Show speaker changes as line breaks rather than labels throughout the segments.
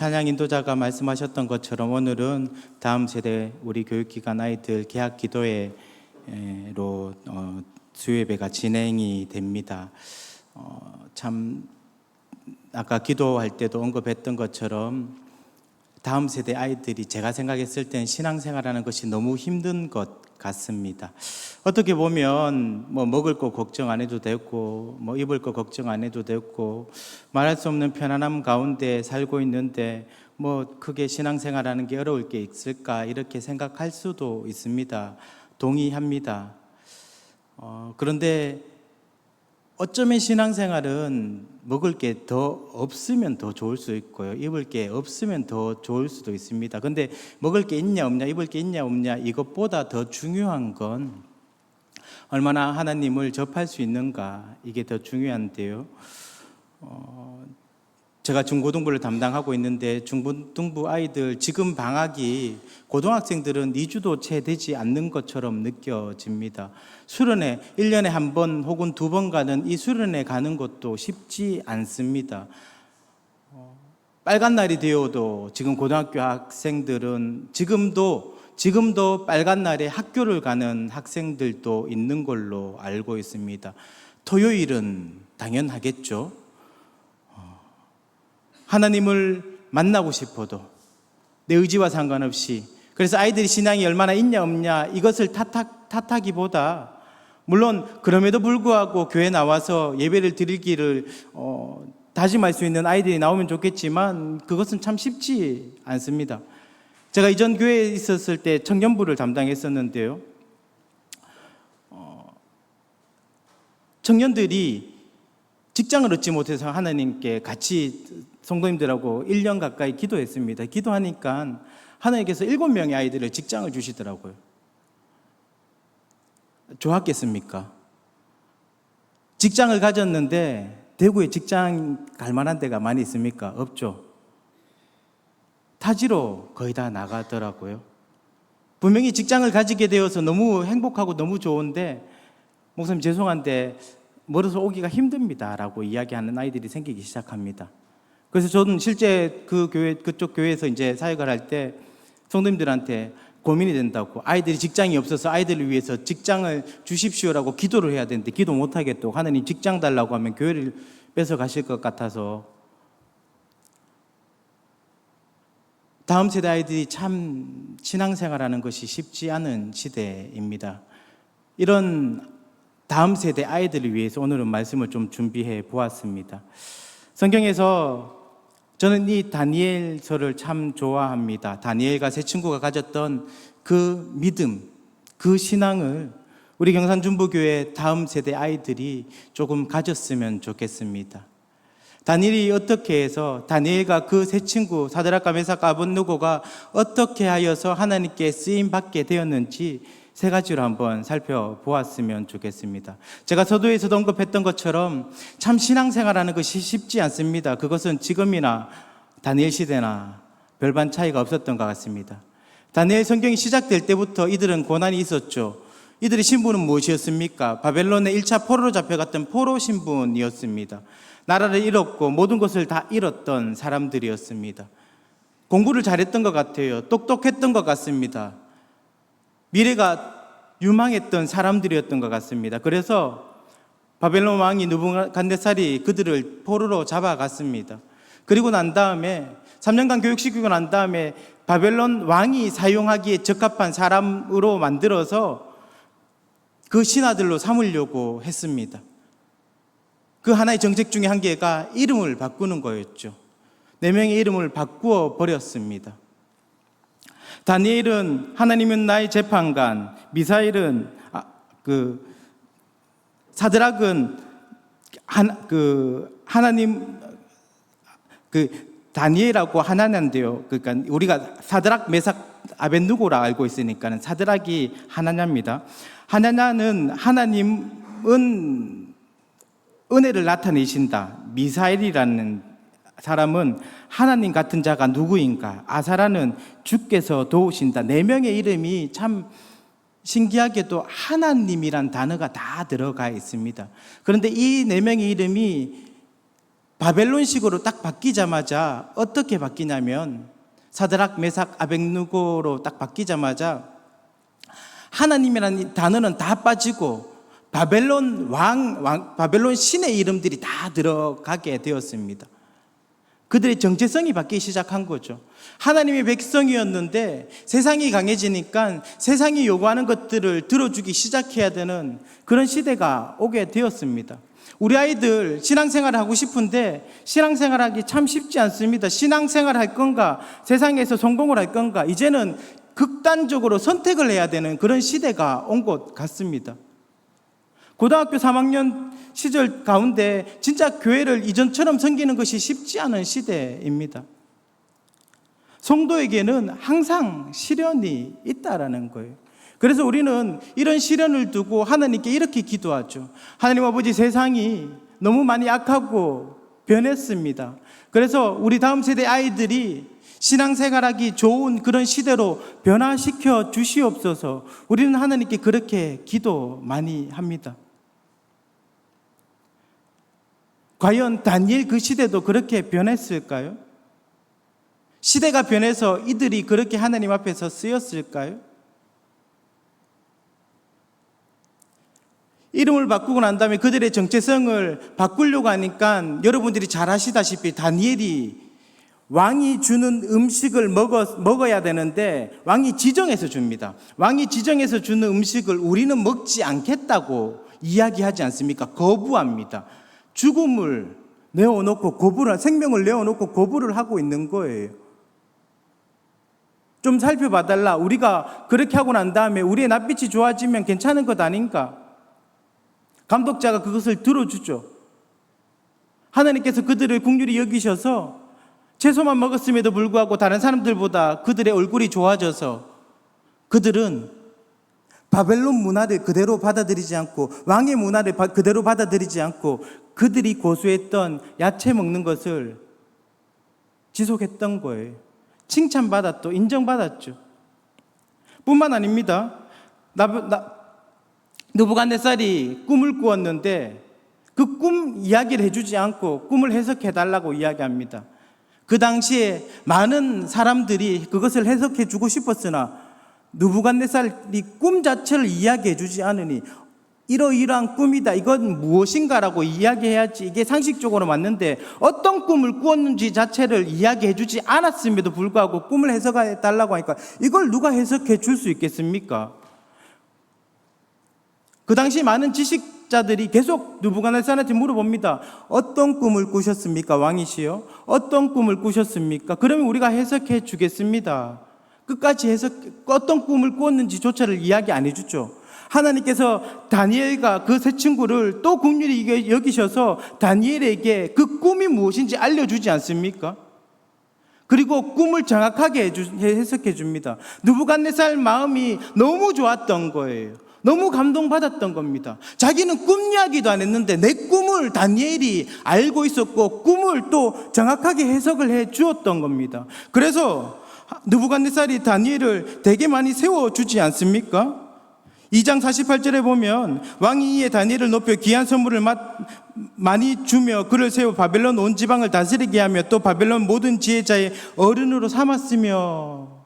찬양 인도자가 말씀하셨던 것처럼 오늘은 다음 세대 우리 교육기관 아이들 개학 기도회로 수요예배가 진행이 됩니다. 참 아까 기도할 때도 언급했던 것처럼 다음 세대 아이들이 제가 생각했을 땐 신앙생활하는 것이 너무 힘든 것 같습니다. 어떻게 보면 먹을 거 걱정 안 해도 되고 입을 거 걱정 안 해도 되고 말할 수 없는 편안함 가운데 살고 있는데 크게 신앙생활하는 게 어려울 게 있을까 이렇게 생각할 수도 있습니다. 동의합니다. 그런데 어쩌면 신앙생활은 먹을 게 더 없으면 더 좋을 수 있고요. 입을 게 없으면 더 좋을 수도 있습니다. 근데 먹을 게 있냐 없냐, 입을 게 있냐 없냐 이것보다 더 중요한 건 얼마나 하나님을 접할 수 있는가, 이게 더 중요한데요. 제가 중고등부를 담당하고 있는데 중고등부 아이들 지금 방학이 고등학생들은 2주도 채 되지 않는 것처럼 느껴집니다. 수련회 1년에 한 번 혹은 2번 가는 이 수련회 가는 것도 쉽지 않습니다. 빨간 날이 되어도 지금 고등학교 학생들은 지금도 빨간 날에 학교를 가는 학생들도 있는 걸로 알고 있습니다. 토요일은 당연하겠죠. 하나님을 만나고 싶어도 내 의지와 상관없이, 그래서 아이들이 신앙이 얼마나 있냐 없냐 이것을 탓하기보다, 물론 그럼에도 불구하고 교회 나와서 예배를 드리기를 다짐할 수 있는 아이들이 나오면 좋겠지만 그것은 참 쉽지 않습니다. 제가 이전 교회에 있었을 때 청년부를 담당했었는데요, 청년들이 직장을 얻지 못해서 하나님께 같이 성도님들하고 1년 가까이 기도했습니다. 기도하니까 하나님께서 7명의 아이들을 직장을 주시더라고요. 좋았겠습니까? 직장을 가졌는데 대구에 직장 갈 만한 데가 많이 있습니까? 없죠. 타지로 거의 다 나가더라고요. 분명히 직장을 가지게 되어서 너무 행복하고 너무 좋은데, 목사님 죄송한데 멀어서 오기가 힘듭니다 라고 이야기하는 아이들이 생기기 시작합니다. 그래서 저는 실제 그쪽 교회에서 이제 사역을 할 때 성도님들한테 고민이 된다고, 아이들이 직장이 없어서 아이들을 위해서 직장을 주십시오라고 기도를 해야 되는데 기도 못 하겠다고, 하나님 직장 달라고 하면 교회를 뺏어 가실 것 같아서. 다음 세대 아이들이 참 신앙생활하는 것이 쉽지 않은 시대입니다. 이런 다음 세대 아이들을 위해서 오늘은 말씀을 좀 준비해 보았습니다. 성경에서 저는 이 다니엘서를 참 좋아합니다. 다니엘과 세 친구가 가졌던 그 믿음, 그 신앙을 우리 경산중부교회 다음 세대 아이들이 조금 가졌으면 좋겠습니다. 다니엘이 어떻게 해서, 다니엘과 그 세 친구 사드락과 메삭과 아벳느고가 어떻게 하여서 하나님께 쓰임 받게 되었는지 세 가지로 한번 살펴보았으면 좋겠습니다. 제가 서두에서도 언급했던 것처럼 참 신앙생활하는 것이 쉽지 않습니다. 그것은 지금이나 다니엘 시대나 별반 차이가 없었던 것 같습니다. 다니엘 성경이 시작될 때부터 이들은 고난이 있었죠. 이들의 신분은 무엇이었습니까? 바벨론의 1차 포로로 잡혀갔던 포로 신분이었습니다. 나라를 잃었고 모든 것을 다 잃었던 사람들이었습니다. 공부를 잘했던 것 같아요. 똑똑했던 것 같습니다. 미래가 유망했던 사람들이었던 것 같습니다. 그래서 바벨론 왕이 느부갓네살이 그들을 포로로 잡아갔습니다. 그리고 난 다음에 3년간 교육시키고 난 다음에 바벨론 왕이 사용하기에 적합한 사람으로 만들어서 그 신하들로 삼으려고 했습니다. 그 하나의 정책 중에 한 개가 이름을 바꾸는 거였죠. 4명의 이름을 바꾸어 버렸습니다. 다니엘은 하나님은 나의 재판관, 미사엘은 사드락은 하나님 다니엘하고 하나냐인데요. 그러니까 우리가 사드락, 메삭, 아벳느고라 알고 있으니까는 사드락이 하나냐입니다. 하나냐는 하나님은 은혜를 나타내신다. 미사엘이라는 사람은 하나님 같은 자가 누구인가? 아사라는 주께서 도우신다. 4명의 이름이 참 신기하게도 하나님이란 단어가 다 들어가 있습니다. 그런데 이 4명의 이름이 바벨론식으로 딱 바뀌자마자 어떻게 바뀌냐면 사드락, 메삭, 아벳느고로 딱 바뀌자마자 하나님이라는 단어는 다 빠지고 바벨론 바벨론 신의 이름들이 다 들어가게 되었습니다. 그들의 정체성이 바뀌기 시작한 거죠. 하나님의 백성이었는데 세상이 강해지니까 세상이 요구하는 것들을 들어주기 시작해야 되는 그런 시대가 오게 되었습니다. 우리 아이들 신앙생활을 하고 싶은데 신앙생활하기 참 쉽지 않습니다. 신앙생활 할 건가, 세상에서 성공을 할 건가, 이제는 극단적으로 선택을 해야 되는 그런 시대가 온 것 같습니다. 고등학교 3학년 시절 가운데 진짜 교회를 이전처럼 섬기는 것이 쉽지 않은 시대입니다. 성도에게는 항상 시련이 있다라는 거예요. 그래서 우리는 이런 시련을 두고 하나님께 이렇게 기도하죠. 하나님 아버지, 세상이 너무 많이 악하고 변했습니다. 그래서 우리 다음 세대 아이들이 신앙생활하기 좋은 그런 시대로 변화시켜 주시옵소서. 우리는 하나님께 그렇게 기도 많이 합니다. 과연 다니엘 그 시대도 그렇게 변했을까요? 시대가 변해서 이들이 그렇게 하나님 앞에서 쓰였을까요? 이름을 바꾸고 난 다음에 그들의 정체성을 바꾸려고 하니까 여러분들이 잘 아시다시피 다니엘이 왕이 주는 음식을 먹어야 되는데 왕이 지정해서 줍니다. 왕이 지정해서 주는 음식을 우리는 먹지 않겠다고 이야기하지 않습니까? 거부합니다. 죽음을 내어놓고 생명을 내어놓고 거부를 하고 있는 거예요. 좀 살펴봐달라. 우리가 그렇게 하고 난 다음에 우리의 낯빛이 좋아지면 괜찮은 것 아닌가? 감독자가 그것을 들어주죠. 하나님께서 그들을 긍휼히 여기셔서 채소만 먹었음에도 불구하고 다른 사람들보다 그들의 얼굴이 좋아져서 그들은 바벨론 문화를 그대로 받아들이지 않고 왕의 문화를 그대로 받아들이지 않고 그들이 고수했던 야채 먹는 것을 지속했던 거예요. 칭찬받았고 인정받았죠. 뿐만 아닙니다. 느부갓네살이 꿈을 꾸었는데 그 꿈 이야기를 해주지 않고 꿈을 해석해달라고 이야기합니다. 그 당시에 많은 사람들이 그것을 해석해 주고 싶었으나 느부갓네살이 꿈 자체를 이야기해 주지 않으니 이러이러한 꿈이다, 이건 무엇인가라고 이야기해야지 이게 상식적으로 맞는데 어떤 꿈을 꾸었는지 자체를 이야기해 주지 않았음에도 불구하고 꿈을 해석해 달라고 하니까 이걸 누가 해석해 줄 수 있겠습니까? 그 당시 많은 지식자들이 계속 느부갓네살한테 물어봅니다. 어떤 꿈을 꾸셨습니까? 왕이시여, 어떤 꿈을 꾸셨습니까? 그러면 우리가 해석해 주겠습니다. 끝까지 어떤 꿈을 꾸었는지조차를 이야기 안 해주죠. 하나님께서 다니엘과 그 세 친구를 또 긍휼히 여기셔서 다니엘에게 그 꿈이 무엇인지 알려주지 않습니까? 그리고 꿈을 정확하게 해석해 줍니다. 느부갓네살 마음이 너무 좋았던 거예요. 너무 감동받았던 겁니다. 자기는 꿈 이야기도 안 했는데 내 꿈을 다니엘이 알고 있었고 꿈을 또 정확하게 해석을 해 주었던 겁니다. 그래서 느부갓네살이 다니엘을 되게 많이 세워주지 않습니까? 2장 48절에 보면 왕이 이에 다니엘을 높여 귀한 선물을 많이 주며 그를 세워 바벨론 온 지방을 다스리게 하며 또 바벨론 모든 지혜자의 어른으로 삼았으며.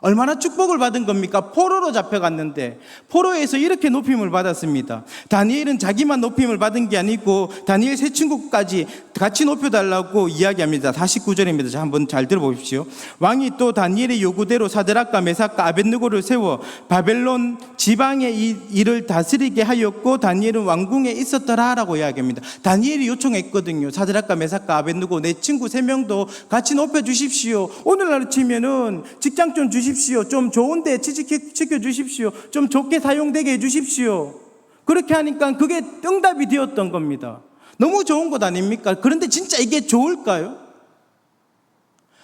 얼마나 축복을 받은 겁니까? 포로로 잡혀갔는데 포로에서 이렇게 높임을 받았습니다. 다니엘은 자기만 높임을 받은 게 아니고 다니엘 세 친구까지 같이 높여달라고 이야기합니다. 49절입니다. 자, 한번 잘 들어보십시오. 왕이 또 다니엘의 요구대로 사드락과 메삭과 아벳느고를 세워 바벨론 지방의 일을 다스리게 하였고 다니엘은 왕궁에 있었더라라고 이야기합니다. 다니엘이 요청했거든요. 사드락과 메삭과 아벳느고 내 친구 3명도 같이 높여주십시오. 오늘날 치면은 직장 좀 주십시오. 좀 좋은 데 취직시켜 주십시오. 좀 좋게 사용되게 해 주십시오. 그렇게 하니까 그게 응답이 되었던 겁니다. 너무 좋은 것 아닙니까? 그런데 진짜 이게 좋을까요?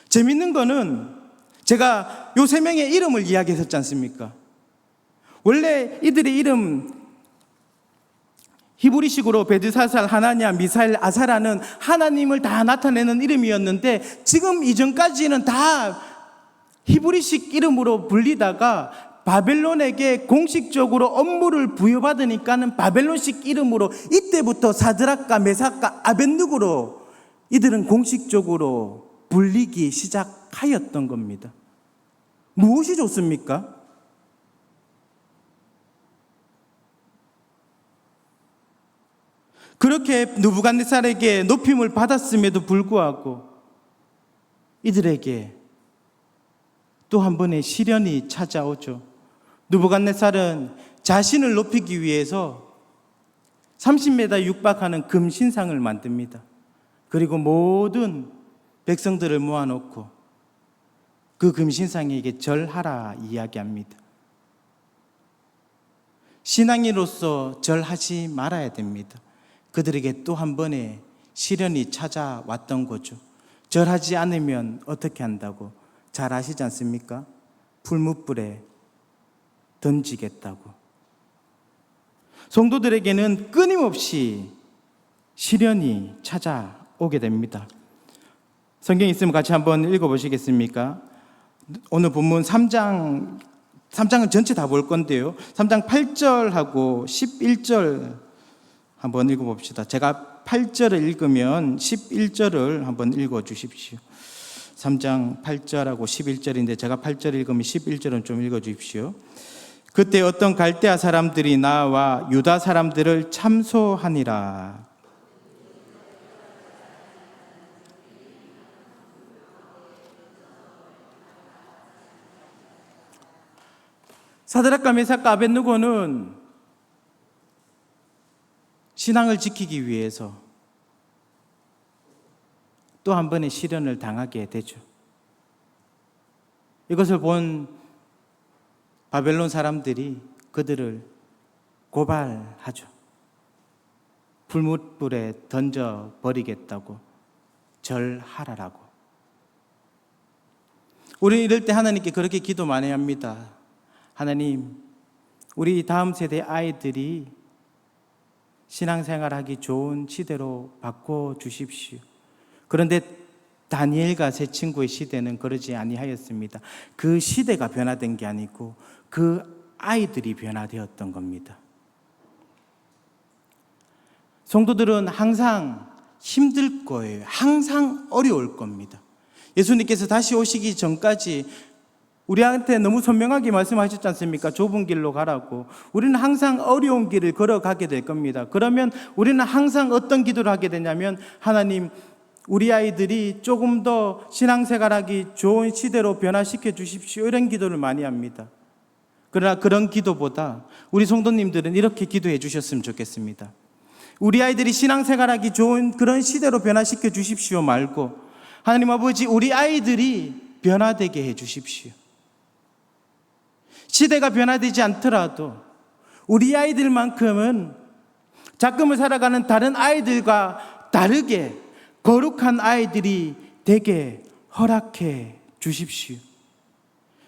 재밌는 거는 제가 요 3명의 이름을 이야기했었지 않습니까? 원래 이들의 이름 히브리식으로 베드사살, 하나냐, 미사엘, 아사라는 하나님을 다 나타내는 이름이었는데 지금 이전까지는 다 히브리식 이름으로 불리다가 바벨론에게 공식적으로 업무를 부여받으니까는 바벨론식 이름으로 이때부터 사드락과 메삭과 아벳느고로 이들은 공식적으로 불리기 시작하였던 겁니다. 무엇이 좋습니까? 그렇게 느부갓네살에게 높임을 받았음에도 불구하고 이들에게 또 한 번의 시련이 찾아오죠. 느부갓네살은 자신을 높이기 위해서 30m 육박하는 금신상을 만듭니다. 그리고 모든 백성들을 모아놓고 그 금신상에게 절하라 이야기합니다. 신앙인으로서 절하지 말아야 됩니다. 그들에게 또 한 번의 시련이 찾아왔던 거죠. 절하지 않으면 어떻게 한다고? 잘 아시지 않습니까? 풀무불에 던지겠다고. 성도들에게는 끊임없이 시련이 찾아오게 됩니다. 성경 있으면 같이 한번 읽어보시겠습니까? 오늘 본문 3장은 전체 다 볼 건데요. 3장 8절하고 11절 한번 읽어봅시다. 제가 8절을 읽으면 11절을 한번 읽어주십시오. 3장 8절하고 11절인데 제가 8절 읽으면 11절은 좀 읽어주십시오. 그때 어떤 갈대아 사람들이 나와 유다 사람들을 참소하니라. 사드락과 메삭과 아벳느고는 신앙을 지키기 위해서 또 한 번의 시련을 당하게 되죠. 이것을 본 바벨론 사람들이 그들을 고발하죠. 불못불에 던져버리겠다고, 절하라라고. 우리는 이럴 때 하나님께 그렇게 기도 많이 합니다. 하나님, 우리 다음 세대 아이들이 신앙생활하기 좋은 시대로 바꿔주십시오. 그런데 다니엘과 세 친구의 시대는 그러지 아니하였습니다. 그 시대가 변화된 게 아니고 그 아이들이 변화되었던 겁니다. 성도들은 항상 힘들 거예요. 항상 어려울 겁니다. 예수님께서 다시 오시기 전까지 우리한테 너무 선명하게 말씀하셨지 않습니까? 좁은 길로 가라고. 우리는 항상 어려운 길을 걸어가게 될 겁니다. 그러면 우리는 항상 어떤 기도를 하게 되냐면, 하나님, 우리 아이들이 조금 더 신앙생활하기 좋은 시대로 변화시켜 주십시오. 이런 기도를 많이 합니다. 그러나 그런 기도보다 우리 성도님들은 이렇게 기도해 주셨으면 좋겠습니다. 우리 아이들이 신앙생활하기 좋은 그런 시대로 변화시켜 주십시오 말고, 하나님 아버지, 우리 아이들이 변화되게 해 주십시오. 시대가 변화되지 않더라도 우리 아이들만큼은 작금을 살아가는 다른 아이들과 다르게 거룩한 아이들이 되게 허락해 주십시오.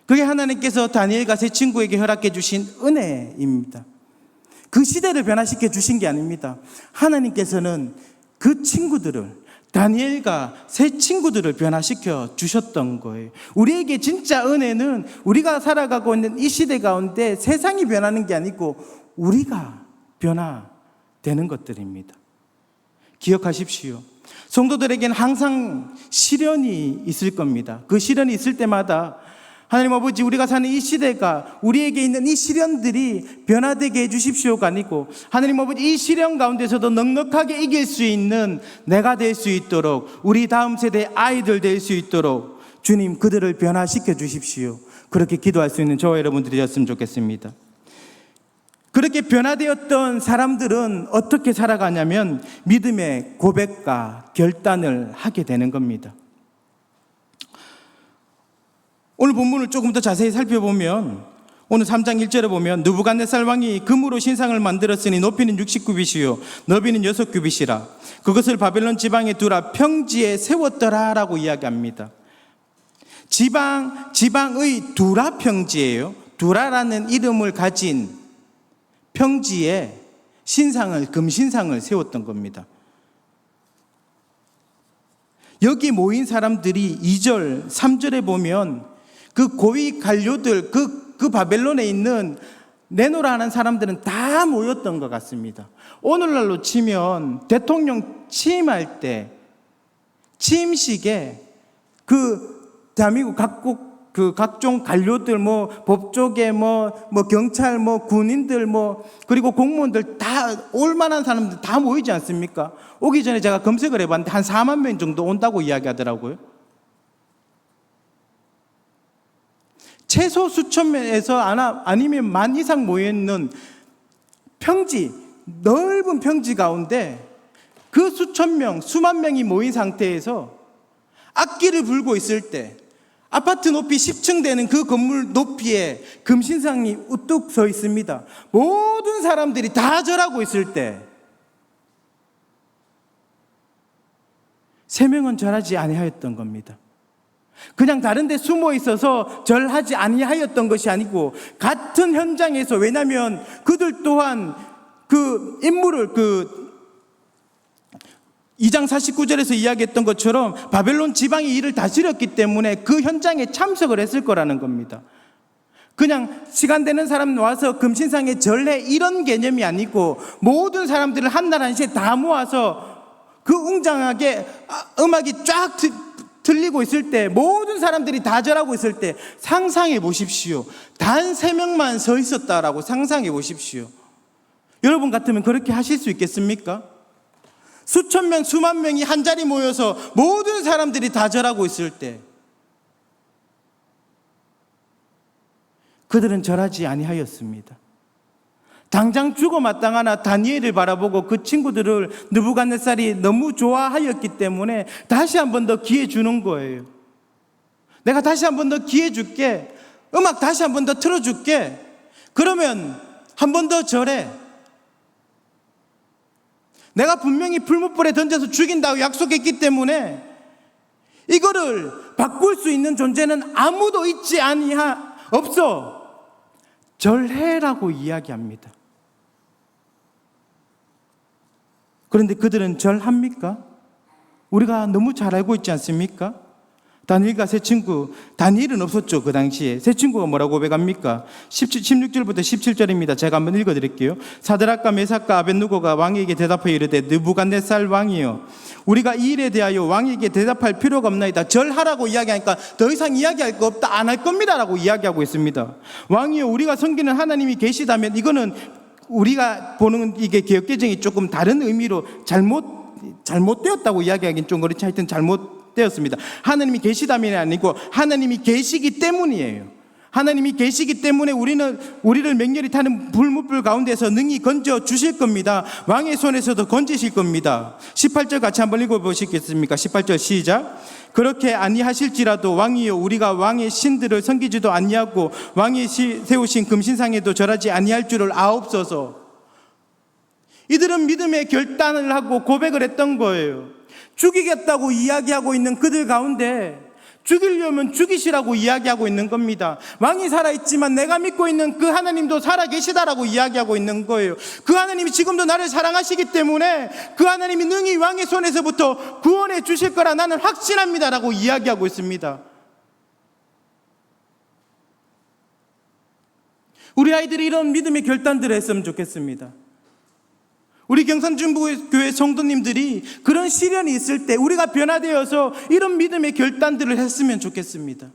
그게 하나님께서 다니엘과 세 친구에게 허락해 주신 은혜입니다. 그 시대를 변화시켜 주신 게 아닙니다. 하나님께서는 그 친구들을, 다니엘과 세 친구들을 변화시켜 주셨던 거예요. 우리에게 진짜 은혜는 우리가 살아가고 있는 이 시대 가운데 세상이 변하는 게 아니고 우리가 변화되는 것들입니다. 기억하십시오. 성도들에게는 항상 시련이 있을 겁니다. 그 시련이 있을 때마다 하나님 아버지, 우리가 사는 이 시대가, 우리에게 있는 이 시련들이 변화되게 해주십시오가 아니고, 하나님 아버지, 이 시련 가운데서도 넉넉하게 이길 수 있는 내가 될 수 있도록, 우리 다음 세대 아이들 될 수 있도록 주님, 그들을 변화시켜 주십시오. 그렇게 기도할 수 있는 저와 여러분들이 되었으면 좋겠습니다. 그렇게 변화되었던 사람들은 어떻게 살아가냐면 믿음의 고백과 결단을 하게 되는 겁니다. 오늘 본문을 조금 더 자세히 살펴보면 오늘 3장 1절에 보면 느부갓네살 왕이 금으로 신상을 만들었으니 높이는 60규빗이요 너비는 6규빗이라 그것을 바벨론 지방에 두라 평지에 세웠더라 라고 이야기합니다. 지방의 두라 평지예요. 두라라는 이름을 가진 평지에 금신상을 세웠던 겁니다. 여기 모인 사람들이 2절, 3절에 보면 그 고위 관료들, 그 바벨론에 있는 내노라하는 사람들은 다 모였던 것 같습니다. 오늘날로 치면 대통령 취임할 때 취임식에 대한민국 각종 관료들, 법조계, 경찰, 군인들, 그리고 공무원들 다 올 만한 사람들 다 모이지 않습니까? 오기 전에 제가 검색을 해봤는데 한 4만 명 정도 온다고 이야기하더라고요. 최소 수천 명에서 아니면 만 이상 모여있는 넓은 평지 가운데 그 수천 명, 수만 명이 모인 상태에서 악기를 불고 있을 때 아파트 높이 10층 되는 그 건물 높이에 금신상이 우뚝 서 있습니다. 모든 사람들이 다 절하고 있을 때 3명은 절하지 아니하였던 겁니다. 그냥 다른 데 숨어 있어서 절하지 아니하였던 것이 아니고 같은 현장에서, 왜냐하면 그들 또한 그 인물을 2장 49절에서 이야기했던 것처럼 바벨론 지방이 이를 다스렸기 때문에 그 현장에 참석을 했을 거라는 겁니다. 그냥 시간 되는 사람 와서 금신상에 절해 이런 개념이 아니고 모든 사람들을 한날 한시에 다 모아서 그 웅장하게 음악이 쫙 들리고 있을 때, 모든 사람들이 다 절하고 있을 때 상상해 보십시오. 단 3명만 서 있었다라고 상상해 보십시오. 여러분 같으면 그렇게 하실 수 있겠습니까? 수천 명, 수만 명이 한 자리 모여서 모든 사람들이 다 절하고 있을 때 그들은 절하지 아니하였습니다. 당장 죽어 마땅하나 다니엘을 바라보고 그 친구들을 느부갓네살이 너무 좋아하였기 때문에 다시 한 번 더 기회 주는 거예요. 내가 다시 한 번 더 기회 줄게. 음악 다시 한 번 더 틀어줄게. 그러면 한 번 더 절해. 내가 분명히 풀무불에 던져서 죽인다고 약속했기 때문에 이거를 바꿀 수 있는 존재는 아무도 있지 없어. 절해라고 이야기합니다. 그런데 그들은 절합니까? 우리가 너무 잘 알고 있지 않습니까? 다니엘과 세 친구, 다니엘은 없었죠, 그 당시에. 세 친구가 뭐라고 고백합니까? 16절부터 17절입니다. 제가 한번 읽어드릴게요. 사드락과 메삭과 아벳느고가 왕에게 대답하여 이르되, 느부갓네살 왕이여, 우리가 이 일에 대하여 왕에게 대답할 필요가 없나이다. 절하라고 이야기하니까 더 이상 이야기할 거 없다, 안 할 겁니다 라고 이야기하고 있습니다. 왕이여, 우리가 섬기는 하나님이 계시다면, 이거는 우리가 보는 이게 개역개정이 조금 다른 의미로 잘못되었다고 이야기하기는 좀 그렇지, 하여튼 잘못되었습니다. 하나님이 계시다면이 아니고 하나님이 계시기 때문이에요. 하나님이 계시기 때문에 우리를 맹렬히 타는 불무불 가운데서 능히 건져 주실 겁니다. 왕의 손에서도 건지실 겁니다. 18절 같이 한번 읽어보시겠습니까? 18절 시작. 그렇게 아니하실지라도 왕이여, 우리가 왕의 신들을 섬기지도 아니하고 왕이 세우신 금신상에도 절하지 아니할 줄을 아옵소서. 이들은 믿음의 결단을 하고 고백을 했던 거예요. 죽이겠다고 이야기하고 있는 그들 가운데 죽이려면 죽이시라고 이야기하고 있는 겁니다. 왕이 살아있지만 내가 믿고 있는 그 하나님도 살아계시다라고 이야기하고 있는 거예요. 그 하나님이 지금도 나를 사랑하시기 때문에 그 하나님이 능히 왕의 손에서부터 구원해 주실 거라 나는 확신합니다라고 이야기하고 있습니다. 우리 아이들이 이런 믿음의 결단들을 했으면 좋겠습니다. 우리 경산중부교회 성도님들이 그런 시련이 있을 때 우리가 변화되어서 이런 믿음의 결단들을 했으면 좋겠습니다.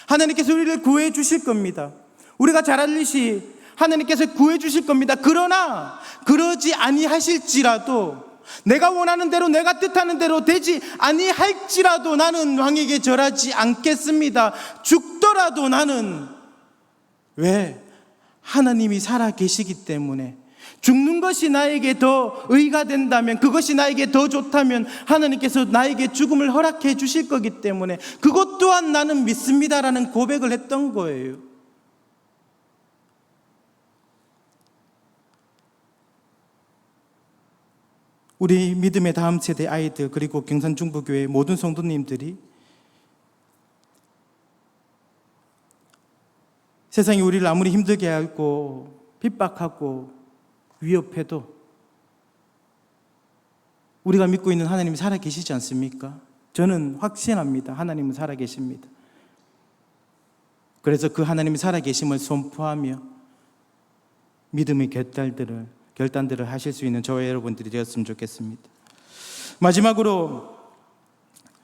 하나님께서 우리를 구해 주실 겁니다. 우리가 잘 알듯이 하나님께서 구해 주실 겁니다. 그러나 그러지 아니하실지라도, 내가 원하는 대로, 내가 뜻하는 대로 되지 아니할지라도 나는 왕에게 절하지 않겠습니다. 죽더라도 나는, 왜? 하나님이 살아 계시기 때문에. 죽는 것이 나에게 더 의가 된다면, 그것이 나에게 더 좋다면 하나님께서 나에게 죽음을 허락해 주실 거기 때문에 그것 또한 나는 믿습니다라는 고백을 했던 거예요. 우리 믿음의 다음 세대 아이들, 그리고 경산중부교회 모든 성도님들이 세상이 우리를 아무리 힘들게 하고 핍박하고 위협해도 우리가 믿고 있는 하나님이 살아계시지 않습니까? 저는 확신합니다. 하나님은 살아계십니다. 그래서 그 하나님이 살아계심을 선포하며 믿음의 결단들을 하실 수 있는 저와 여러분들이 되었으면 좋겠습니다. 마지막으로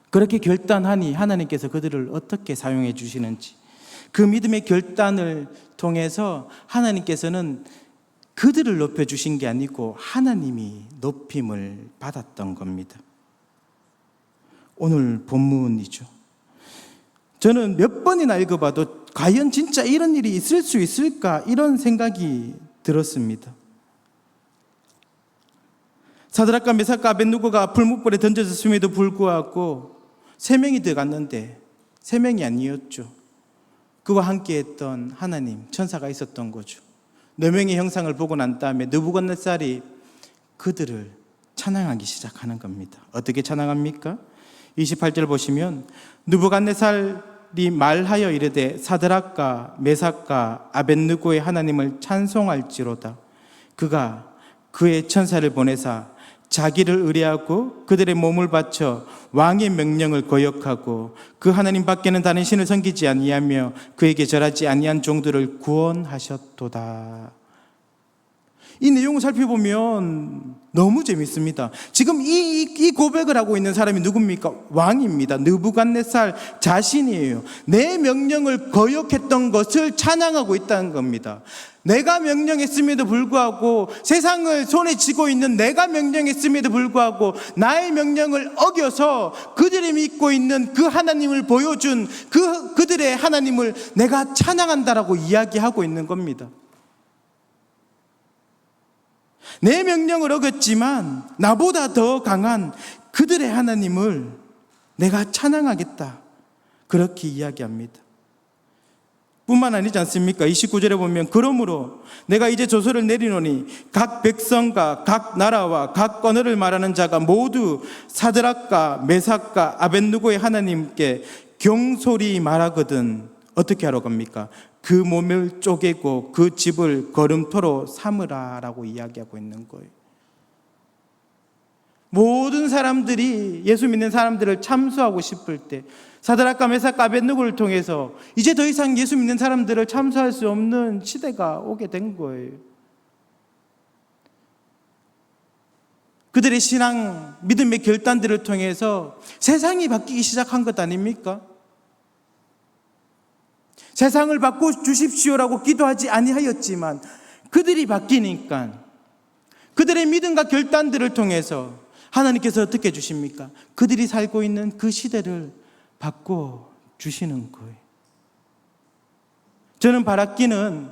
그렇게 결단하니 하나님께서 그들을 어떻게 사용해 주시는지, 그 믿음의 결단을 통해서 하나님께서는 그들을 높여주신 게 아니고 하나님이 높임을 받았던 겁니다. 오늘 본문이죠. 저는 몇 번이나 읽어봐도 과연 진짜 이런 일이 있을 수 있을까, 이런 생각이 들었습니다. 사드락과 메삭과 아벳느고가 불못불에 던져졌음에도 불구하고 3명이 들어갔는데 3명이 아니었죠. 그와 함께했던 하나님, 천사가 있었던 거죠. 4명의 형상을 보고 난 다음에 느부갓네살이 그들을 찬양하기 시작하는 겁니다. 어떻게 찬양합니까? 28절 보시면 느부갓네살이 말하여 이르되 사드락과 메삭과 아벳느고의 하나님을 찬송할지로다. 그가 그의 천사를 보내사 자기를 의뢰하고 그들의 몸을 바쳐 왕의 명령을 거역하고 그 하나님 밖에는 다른 신을 섬기지 아니하며 그에게 절하지 아니한 종들을 구원하셨도다. 이 내용을 살펴보면 너무 재밌습니다. 지금 이 고백을 하고 있는 사람이 누굽니까? 왕입니다. 느부갓네살 자신이에요. 내 명령을 거역했던 것을 찬양하고 있다는 겁니다. 내가 명령했음에도 불구하고, 세상을 손에 쥐고 있는 내가 명령했음에도 불구하고 나의 명령을 어겨서 그들이 믿고 있는 그 하나님을 보여준 그들의 하나님을 내가 찬양한다라고 이야기하고 있는 겁니다. 내 명령을 어겼지만 나보다 더 강한 그들의 하나님을 내가 찬양하겠다, 그렇게 이야기합니다. 뿐만 아니지 않습니까? 29절에 보면 그러므로 내가 이제 조서를 내리노니 각 백성과 각 나라와 각 언어를 말하는 자가 모두 사드락과 메삭과 아벳느고의 하나님께 경솔히 말하거든 어떻게 하러 갑니까? 그 몸을 쪼개고 그 집을 거름토로 삼으라라고 이야기하고 있는 거예요. 모든 사람들이, 예수 믿는 사람들을 참수하고 싶을 때 사드락과 메삭과 아벳느고를 통해서 이제 더 이상 예수 믿는 사람들을 참수할 수 없는 시대가 오게 된 거예요. 그들의 신앙, 믿음의 결단들을 통해서 세상이 바뀌기 시작한 것 아닙니까? 세상을 바꿔주십시오라고 기도하지 아니하였지만 그들이 바뀌니까 그들의 믿음과 결단들을 통해서 하나님께서 어떻게 해주십니까? 그들이 살고 있는 그 시대를 바꿔주시는 거예요. 저는 바라기는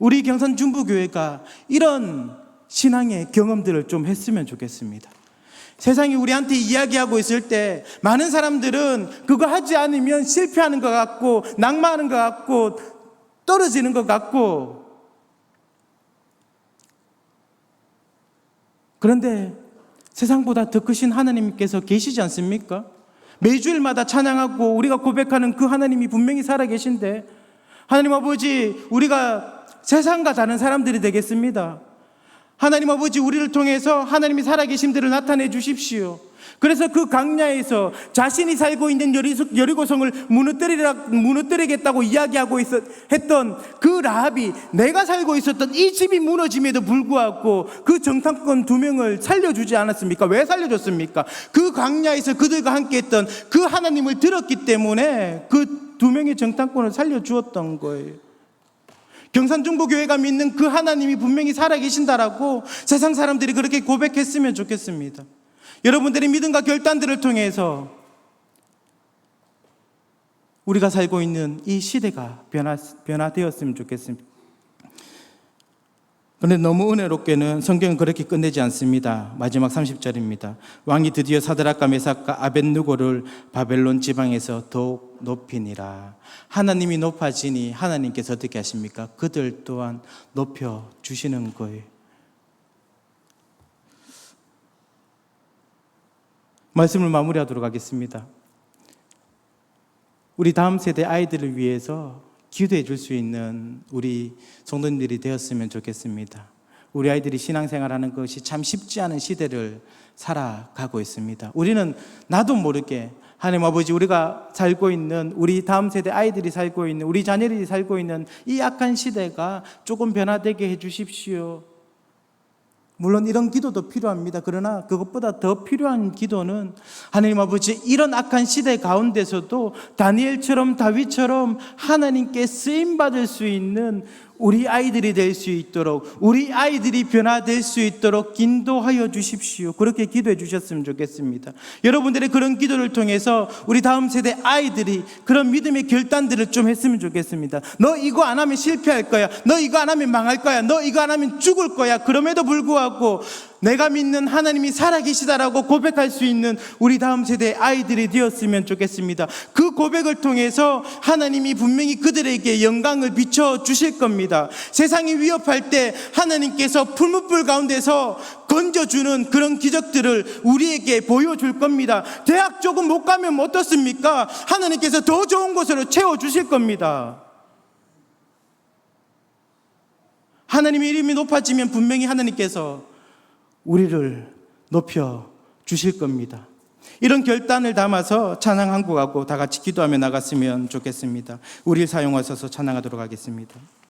우리 경산중부교회가 이런 신앙의 경험들을 좀 했으면 좋겠습니다. 세상이 우리한테 이야기하고 있을 때 많은 사람들은 그거 하지 않으면 실패하는 것 같고 낙마하는 것 같고 떨어지는 것 같고, 그런데 세상보다 더 크신 하나님께서 계시지 않습니까? 매주일마다 찬양하고 우리가 고백하는 그 하나님이 분명히 살아계신데, 하나님 아버지, 우리가 세상과 다른 사람들이 되겠습니다. 하나님 아버지, 우리를 통해서 하나님이 살아계심들을 나타내 주십시오. 그래서 그 광야에서 자신이 살고 있는 여리고성을 무너뜨리겠다고 이야기하고 했던 그 라합이, 내가 살고 있었던 이 집이 무너짐에도 불구하고 그 정탐꾼 2명을 살려주지 않았습니까? 왜 살려줬습니까? 그 광야에서 그들과 함께했던 그 하나님을 들었기 때문에 그 2명의 정탐꾼을 살려주었던 거예요. 경산중부교회가 믿는 그 하나님이 분명히 살아계신다라고 세상 사람들이 그렇게 고백했으면 좋겠습니다. 여러분들의 믿음과 결단들을 통해서 우리가 살고 있는 이 시대가 변화되었으면 좋겠습니다. 그런데 너무 은혜롭게는 성경은 그렇게 끝내지 않습니다. 마지막 30절입니다. 왕이 드디어 사드락과 메삭과 아벳느고를 바벨론 지방에서 더욱 높이니라. 하나님이 높아지니 하나님께서 어떻게 하십니까? 그들 또한 높여주시는 거예요. 말씀을 마무리하도록 하겠습니다. 우리 다음 세대 아이들을 위해서 기도해 줄 수 있는 우리 성도님들이 되었으면 좋겠습니다. 우리 아이들이 신앙생활하는 것이 참 쉽지 않은 시대를 살아가고 있습니다. 우리는 나도 모르게 하나님 아버지, 우리가 살고 있는, 우리 다음 세대 아이들이 살고 있는, 우리 자녀들이 살고 있는 이 악한 시대가 조금 변화되게 해 주십시오. 물론 이런 기도도 필요합니다. 그러나 그것보다 더 필요한 기도는 하나님 아버지, 이런 악한 시대 가운데서도 다니엘처럼 다윗처럼 하나님께 쓰임받을 수 있는 우리 아이들이 될 수 있도록, 우리 아이들이 변화될 수 있도록 인도하여 주십시오. 그렇게 기도해 주셨으면 좋겠습니다. 여러분들의 그런 기도를 통해서 우리 다음 세대 아이들이 그런 믿음의 결단들을 좀 했으면 좋겠습니다. 너 이거 안 하면 실패할 거야. 너 이거 안 하면 망할 거야. 너 이거 안 하면 죽을 거야. 그럼에도 불구하고 내가 믿는 하나님이 살아계시다라고 고백할 수 있는 우리 다음 세대의 아이들이 되었으면 좋겠습니다. 그 고백을 통해서 하나님이 분명히 그들에게 영광을 비춰 주실 겁니다. 세상이 위협할 때 하나님께서 풀무불 가운데서 건져주는 그런 기적들을 우리에게 보여줄 겁니다. 대학 조금 못 가면 어떻습니까? 하나님께서 더 좋은 곳으로 채워주실 겁니다. 하나님의 이름이 높아지면 분명히 하나님께서 우리를 높여 주실 겁니다. 이런 결단을 담아서 찬양 한 곡하고 다 같이 기도하며 나갔으면 좋겠습니다. 우리를 사용하셔서 찬양하도록 하겠습니다.